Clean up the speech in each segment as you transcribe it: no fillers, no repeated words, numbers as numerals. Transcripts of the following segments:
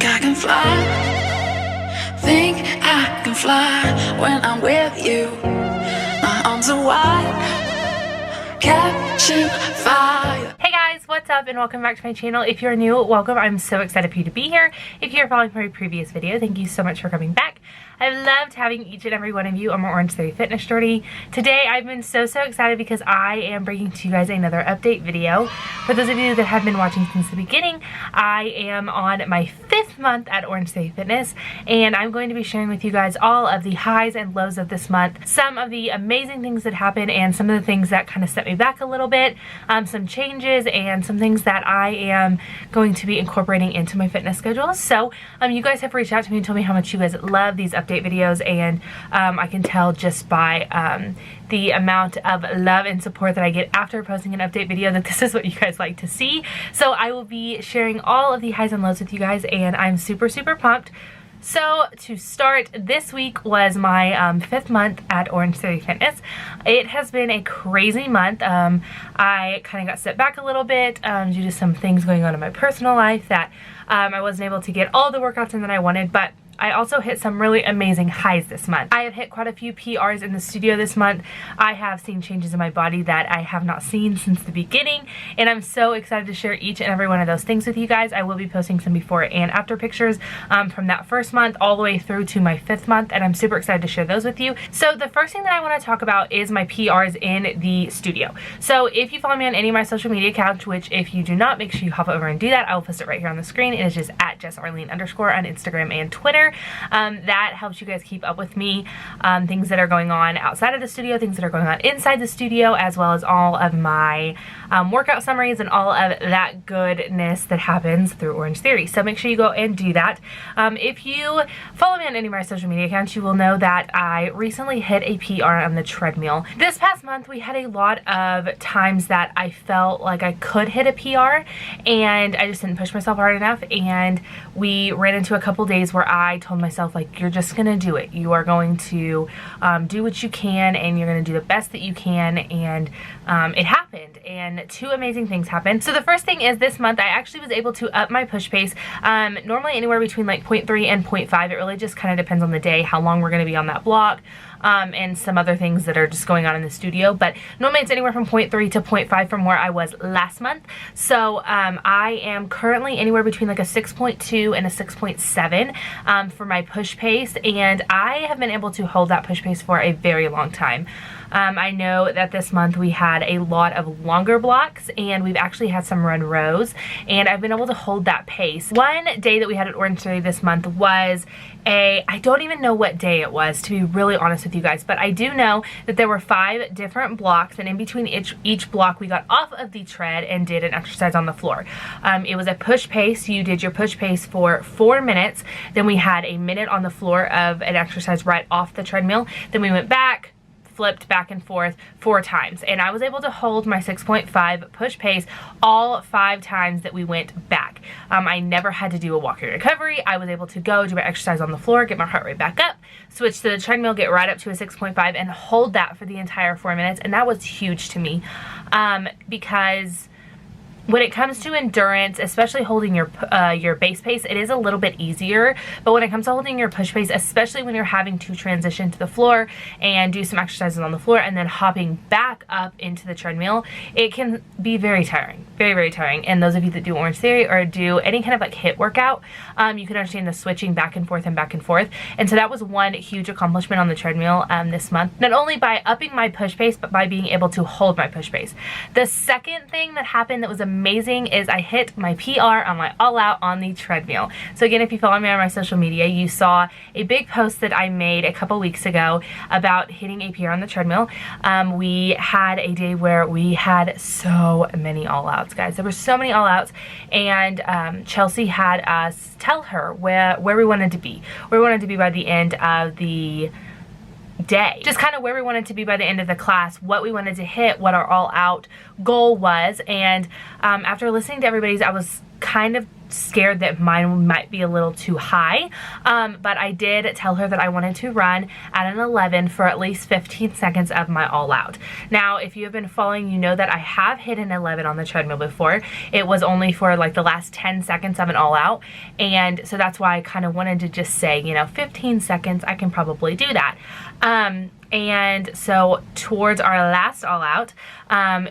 Think I can fly. Think I can fly when I'm with you. My arms are wide, catching fire. Hey guys, what's up and welcome back to my channel. If you're new, welcome. I'm so excited for you to be here. If you're following my previous video, thank you so much for coming back. I've loved having each and every one of you on my Orangetheory fitness journey. Today I've been so excited because I am bringing to you guys another update video. For those of you that have been watching since the beginning, I am on my 5th month at Orangetheory Fitness, and I'm going to be sharing with you guys all of the highs and lows of this month, some of the amazing things that happened and some of the things that kind of set me back a little bit, some changes and some things that I am going to be incorporating into my fitness schedule. So you guys have reached out to me and told me how much you guys love these update videos, and I can tell just by the amount of love and support that I get after posting an update video that this is what you guys like to see. So I will be sharing all of the highs and lows with you guys, and I'm super pumped. So to start, this week was my 5th month at Orangetheory Fitness. It has been a crazy month. I kind of got set back a little bit due to some things going on in my personal life that I wasn't able to get all the workouts in that I wanted, but I also hit some really amazing highs this month. I have hit quite a few PRs in the studio this month. I have seen changes in my body that I have not seen since the beginning, and I'm so excited to share each and every one of those things with you guys. I will be posting some before and after pictures from that 1st month all the way through to my 5th month, and I'm super excited to share those with you. So the first thing that I want to talk about is my PRs in the studio. So if you follow me on any of my social media accounts, which if you do not, make sure you hop over and do that. I will post it right here on the screen. It is just at JessArlene_ on Instagram and Twitter. That helps you guys keep up with me, things that are going on outside of the studio, things that are going on inside the studio, as well as all of my workout summaries and all of that goodness that happens through Orangetheory. So make sure you go and do that. If you follow me on any of my social media accounts, you will know that I recently hit a PR on the treadmill. This past month we had a lot of times that I felt like I could hit a PR and I just didn't push myself hard enough, and we ran into a couple days where I told myself, like, you're just gonna do it. You are going to do what you can, and you're gonna do the best that you can, and it happened, and 2 amazing things happened. So the first thing is this month I actually was able to up my push pace, normally anywhere between like 0.3 and 0.5. It really just kind of depends on the day, how long we're gonna be on that block, and some other things that are just going on in the studio, but normally it's anywhere from 0.3 to 0.5 from where I was last month. So I am currently anywhere between like a 6.2 and a 6.7 for my push pace, and I have been able to hold that push pace for a very long time. I know that this month we had a lot of longer blocks, and we've actually had some run rows, and I've been able to hold that pace. One day that we had at Orangetheory this month was I don't even know what day it was, to be really honest with you guys, but I do know that there were 5 different blocks, and in between each block we got off of the tread and did an exercise on the floor. It was a push pace. You did your push pace for 4 minutes, then we had a minute on the floor of an exercise right off the treadmill, then we went back, flipped back and forth 4 times, and I was able to hold my 6.5 push pace all 5 times that we went back. I never had to do a walking recovery. I was able to go do my exercise on the floor, get my heart rate back up, switch to the treadmill, get right up to a 6.5, and hold that for the entire 4 minutes, and that was huge to me, because when it comes to endurance, especially holding your base pace, it is a little bit easier. But when it comes to holding your push pace, especially when you're having to transition to the floor and do some exercises on the floor and then hopping back up into the treadmill, it can be very tiring, very tiring. And those of you that do Orangetheory or do any kind of like HIIT workout, you can understand the switching back and forth and back and forth. And so that was one huge accomplishment on the treadmill this month, not only by upping my push pace, but by being able to hold my push pace. The second thing that happened that was amazing is I hit my PR on my all out on the treadmill. So again, if you follow me on my social media, you saw a big post that I made a couple weeks ago about hitting a PR on the treadmill. We had a day where we had so many all outs, guys. There were so many all outs, and Chelsea had us tell her where we wanted to be. Where we wanted to be by the end of the day. Just kind of where we wanted to be by the end of the class, what we wanted to hit, what our all out goal was. And after listening to everybody's, I was kind of scared that mine might be a little too high, but I did tell her that I wanted to run at an 11 for at least 15 seconds of my all out. Now, if you have been following, you know that I have hit an 11 on the treadmill before. It was only for like the last 10 seconds of an all out, and so that's why I kind of wanted to just say, you know, 15 seconds, I can probably do that. And so towards our last all out,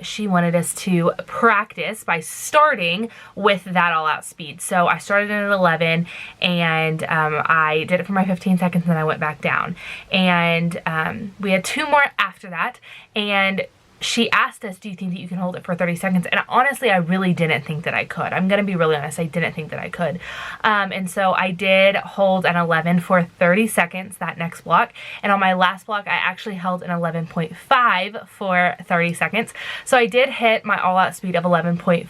she wanted us to practice by starting with that all out speed. So I started at 11, and I did it for my 15 seconds, and then I went back down. And we had 2 more after that, and she asked us, do you think that you can hold it for 30 seconds? And honestly, I really didn't think that I could. I'm going to be really honest. I didn't think that I could. And so I did hold an 11 for 30 seconds that next block. And on my last block, I actually held an 11.5 for 30 seconds. So I did hit my all out speed of 11.5.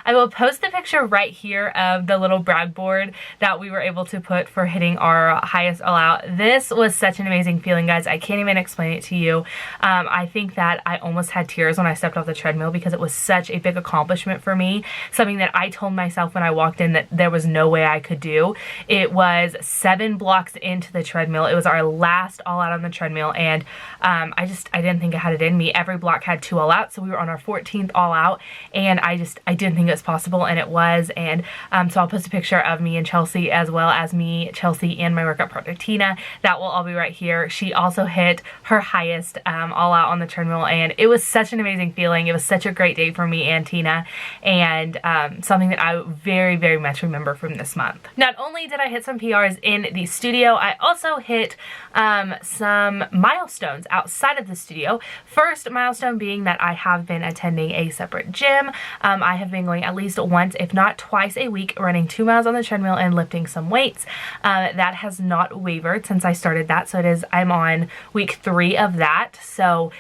I will post the picture right here of the little brag board that we were able to put for hitting our highest all out. This was such an amazing feeling, guys. I can't even explain it to you. I think that I almost had tears when I stepped off the treadmill because it was such a big accomplishment for me. Something that I told myself when I walked in that there was no way I could do. It was 7 blocks into the treadmill. It was our last all out on the treadmill, and I didn't think I had it in me. Every block had 2 all out, so we were on our 14th all out, and I didn't think it was possible, and it was. And so I'll post a picture of me and Chelsea, as well as me, Chelsea, and my workout partner Tina. That will all be right here. She also hit her highest all out on the treadmill, and it was such an amazing feeling. It was such a great day for me and Tina, and something that I very, very much remember from this month. Not only did I hit some PRs in the studio, I also hit some milestones outside of the studio. First milestone being that I have been attending a separate gym. I have been going at least once, if not twice a week, running 2 miles on the treadmill and lifting some weights. That has not wavered since I started that, so I'm on week 3 of that. So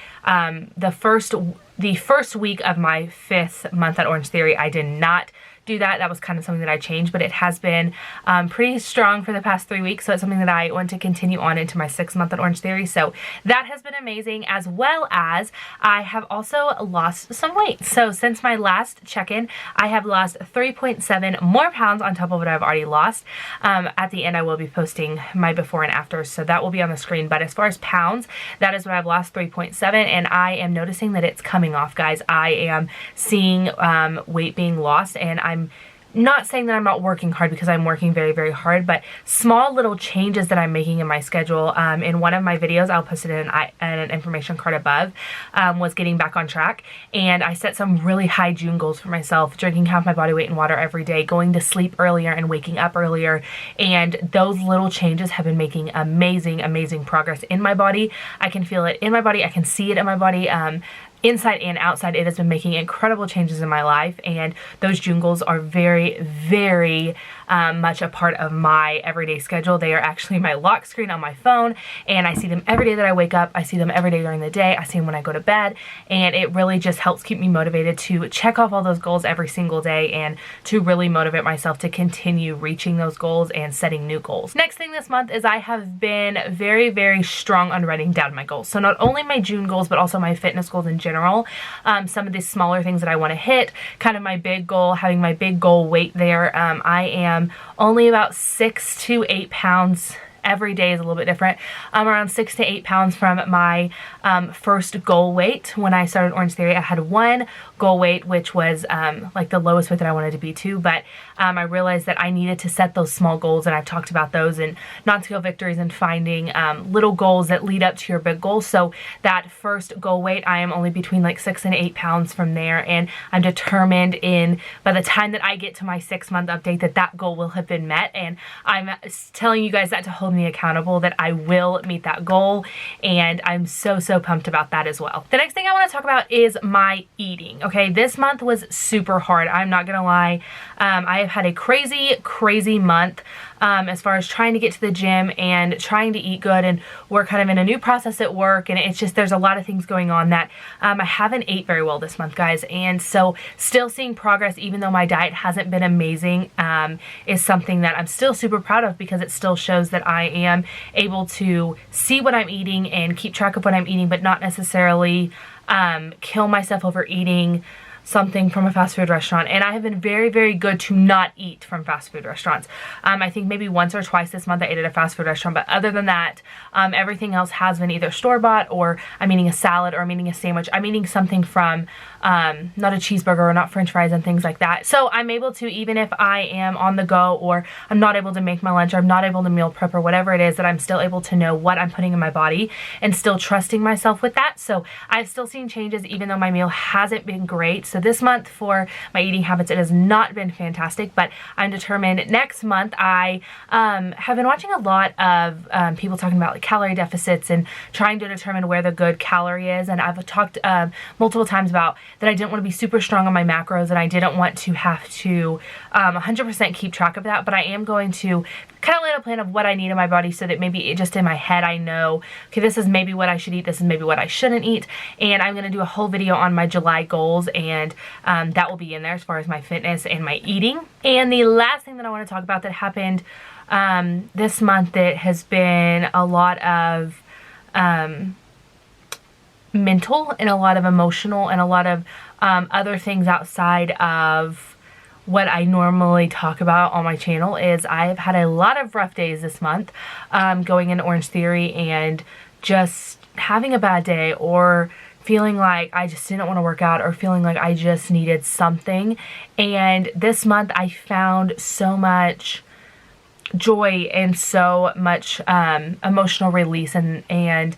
the first week of my 5th month at Orangetheory, I did not do that. That was kind of something that I changed, but it has been pretty strong for the past 3 weeks, so it's something that I want to continue on into my 6th month at Orangetheory. So that has been amazing, as well as I have also lost some weight. So since my last check-in, I have lost 3.7 more pounds on top of what I've already lost. At the end, I will be posting my before and after, so that will be on the screen. But as far as pounds, that is what I've lost, 3.7, and I am noticing that it's coming off, guys. I am seeing weight being lost, and I'm not saying that I'm not working hard, because I'm working very, very hard, but small little changes that I'm making in my schedule. In one of my videos, I'll post it in an information card above, was getting back on track, and I set some really high June goals for myself: drinking half my body weight in water every day, going to sleep earlier and waking up earlier, and those little changes have been making amazing, amazing progress in my body. I can feel it in my body. I can see it in my body. Inside and outside, it has been making incredible changes in my life, and those June goals are very, very much a part of my everyday schedule. They are actually my lock screen on my phone, and I see them every day that I wake up. I see them every day during the day. I see them when I go to bed, and it really just helps keep me motivated to check off all those goals every single day, and to really motivate myself to continue reaching those goals and setting new goals. Next thing this month is I have been very, very strong on writing down my goals. So not only my June goals, but also my fitness goals in general. Some of the smaller things that I want to hit, kind of my big goal, having my big goal weight there. I am only about 6 to 8 pounds. Every day is a little bit different. I'm around 6 to 8 pounds from my first goal weight. When I started Orangetheory, I had one goal weight, which was like the lowest weight that I wanted to be to, but I realized that I needed to set those small goals, and I've talked about those and non-scale victories and finding little goals that lead up to your big goal. So that first goal weight, I am only between like 6 and 8 pounds from there, and I'm determined by the time that I get to my 6-month update, that goal will have been met, and I'm telling you guys that to hold me accountable, that I will meet that goal, and I'm so, so pumped about that as well. The next thing I want to talk about is my eating. Okay, this month was super hard. I'm not gonna lie. I have had a crazy, crazy month as far as trying to get to the gym and trying to eat good, and we're kind of in a new process at work, and it's just, there's a lot of things going on that I haven't ate very well this month, guys, and so still seeing progress, even though my diet hasn't been amazing, is something that I'm still super proud of, because it still shows that I am able to see what I'm eating and keep track of what I'm eating, but not necessarily kill myself over eating something from a fast food restaurant, and I have been very, very good to not eat from fast food restaurants. I think maybe once or twice this month I ate at a fast food restaurant, but other than that, everything else has been either store-bought, or I'm eating a salad, or I'm eating a sandwich. I'm eating something from not a cheeseburger or not french fries and things like that. So I'm able to, even if I am on the go or I'm not able to make my lunch or I'm not able to meal prep or whatever it is, that I'm still able to know what I'm putting in my body and still trusting myself with that. So I've still seen changes even though my meal hasn't been great. So this month for my eating habits, it has not been fantastic, but I'm determined next month. I have been watching a lot of people talking about like calorie deficits and trying to determine where the good calorie is, and I've talked multiple times about that I didn't want to be super strong on my macros, and I didn't want to have to 100% keep track of that, but I am going to kind of lay out a plan of what I need in my body so that maybe just in my head I know, okay, this is maybe what I should eat, this is maybe what I shouldn't eat, and I'm going to do a whole video on my July goals, and that will be in there as far as my fitness and my eating. And the last thing that I want to talk about that happened this month that has been a lot of mental and a lot of emotional and a lot of other things outside of what I normally talk about on my channel is I've had a lot of rough days this month going into Orangetheory and just having a bad day or feeling like I just didn't want to work out or feeling like I just needed something. And this month I found so much joy and so much emotional release and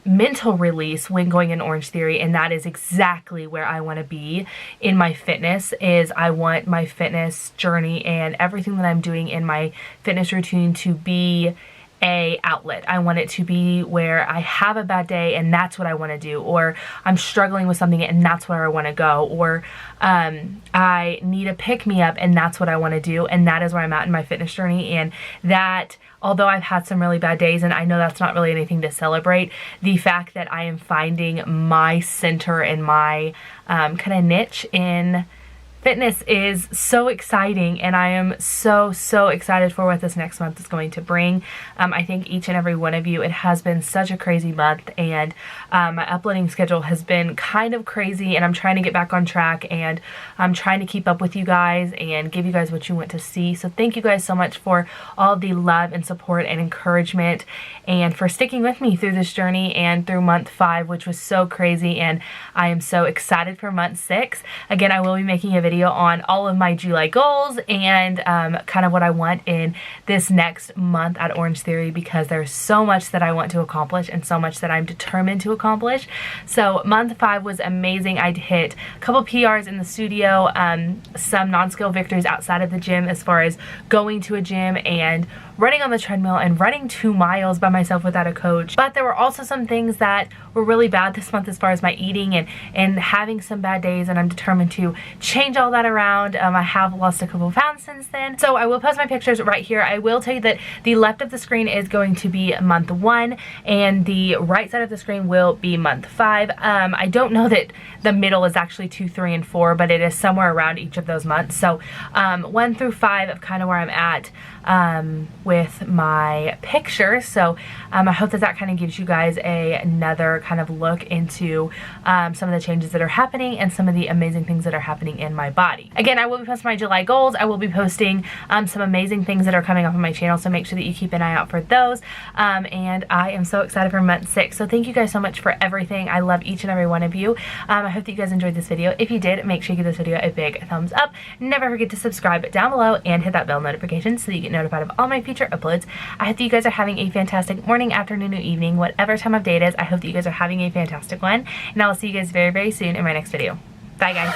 mental release when going in Orangetheory, and that is exactly where I want to be in my fitness. Is I want my fitness journey and everything that I'm doing in my fitness routine to be a outlet. I want it to be where I have a bad day and that's what I want to do, or I'm struggling with something and that's where I want to go, or I need a pick-me-up and that's what I want to do, and that is where I'm at in my fitness journey. And that, although I've had some really bad days and I know that's not really anything to celebrate, the fact that I am finding my center and my kind of niche in fitness is so exciting, and I am so excited for what this next month is going to bring. I think each and every one of you, it has been such a crazy month, and my uploading schedule has been kind of crazy, and I'm trying to get back on track, and I'm trying to keep up with you guys and give you guys what you want to see. So thank you guys so much for all the love and support and encouragement, and for sticking with me through this journey and through month 5, which was so crazy, and I am so excited for month 6. Again, I will be making a video on all of my July goals and kind of what I want in this next month at Orangetheory, because there's so much that I want to accomplish and so much that I'm determined to accomplish. So month 5 was amazing. I hit a couple PRs in the studio, some non-scale victories outside of the gym as far as going to a gym and running on the treadmill and running 2 miles by myself without a coach. But there were also some things that were really bad this month as far as my eating and having some bad days, and I'm determined to change all that around. I have lost a couple pounds since then. So I will post my pictures right here. I will tell you that the left of the screen is going to be month 1 and the right side of the screen will be month 5. I don't know that the middle is actually 2, 3, and 4, but it is somewhere around each of those months. So 1 through 5 of kind of where I'm at with my pictures. So I hope that kind of gives you guys another kind of look into some of the changes that are happening and some of the amazing things that are happening in my body. Again, I will be posting my July goals. I will be posting some amazing things that are coming up on my channel, so make sure that you keep an eye out for those. And I am so excited for month 6. So thank you guys so much for everything. I love each and every one of you. I hope that you guys enjoyed this video. If you did, make sure you give this video a big thumbs up. Never forget to subscribe down below and hit that bell notification so that you get notified of all my future uploads. I hope that you guys are having a fantastic morning, afternoon, or evening, whatever time of day it is. I hope that you guys are having a fantastic one, and I will see you guys very soon in my next video. Bye guys.